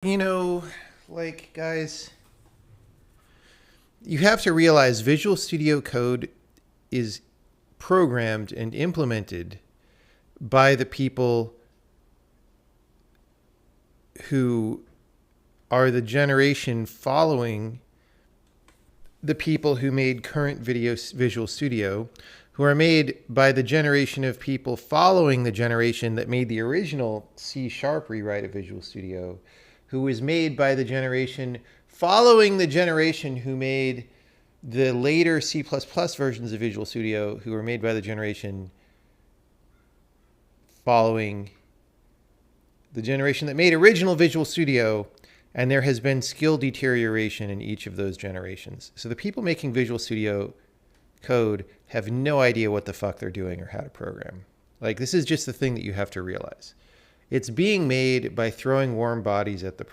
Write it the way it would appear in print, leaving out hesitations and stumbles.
You know, like, guys, you have to realize Visual Studio Code is programmed and implemented by the people who are the generation following the people who made current Visual Studio, who are made by the generation of people following the generation that made the original C# rewrite of Visual Studio, who was made by the generation following the generation who made the later C++ versions of Visual Studio, who were made by the generation following the generation that made original Visual Studio, and there has been skill deterioration in each of those generations. So the people making Visual Studio Code have no idea what the fuck they're doing or how to program. Like, this is just the thing that you have to realize. It's being made by throwing warm bodies at the